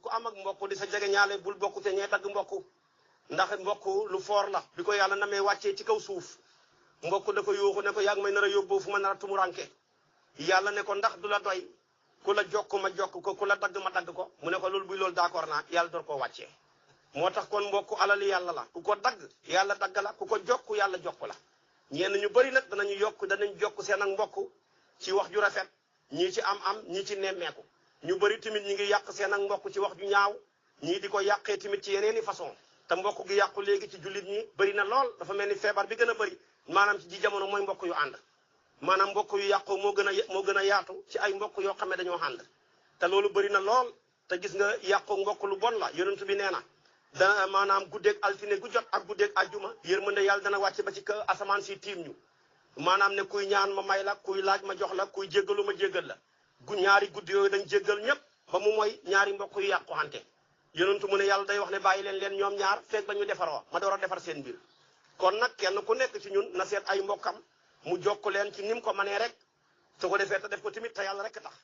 ku am ak mbokk di sa jege ñaale bul bokk te ñee dagg mbokk ndax mbokk lu foor la bi ko yàlla namee wàccee ci kaw suuf mbokk da ko yuuxu ne ko yaa ngi may nar a yóbboo fu ma nar a tumuranke yàlla ne ko ndax du la doy ku la jokk ma jokk ko ku la dagg ma dagg ko mu ne ko loolu buy loolu d'accord naa yàlla door koo wàccee moo tax kon mbokk alali yàlla la ku ko dagg yàlla dagg la ku ko jokk yàlla jokk la ñenn ñu bëri nag danañ jokk seen ak mbokk ci wax ju rafet ñii ci am ñii ci nemmeeku ñu bëri tamit ñi ngi yàq seen ak mbokk ci wax ju ñaaw ñii di ko yàqee tamit ci yeneeni façon te mbokk gi yàqu léegi ci jullit ñi bëri na lool dafa mel ni feebar bi gën a bëri maanaam ci ji jamono mooy mbokk yu ànd maanaam mbokk yu yàqu moo gën a yaatu ci ay mbokk yoo xam ne dañoo ànd te loolu bëri na lool te gis nga yàqu mbokk lu bon la yonent bi nee na dana maanaam guddeeg altine gu jot ak guddeeg ajjuma yërmande yàlla dana wàcc ba ci ka asamaan si tiim ñu maanaam ne kuy ñaan ma may la kuy laaj ma jox la kuy jéggalu ma jéggal la ñaari guddi yooyu dañ jéggal ñëpp ba mu mooy ñaari mbokk yu yàqu ante yonentu mu ne yàlla day wax ne bàyyi leen ñoom ñaar feeg ba ñu defaroo ma door a defar seen mbir kon nag kenn ku nekk ci ñun na seet ay mbokkam mu jokk leen ci ni mu ko mënee rek su ko defee te def ko tamit te yàlla rek tax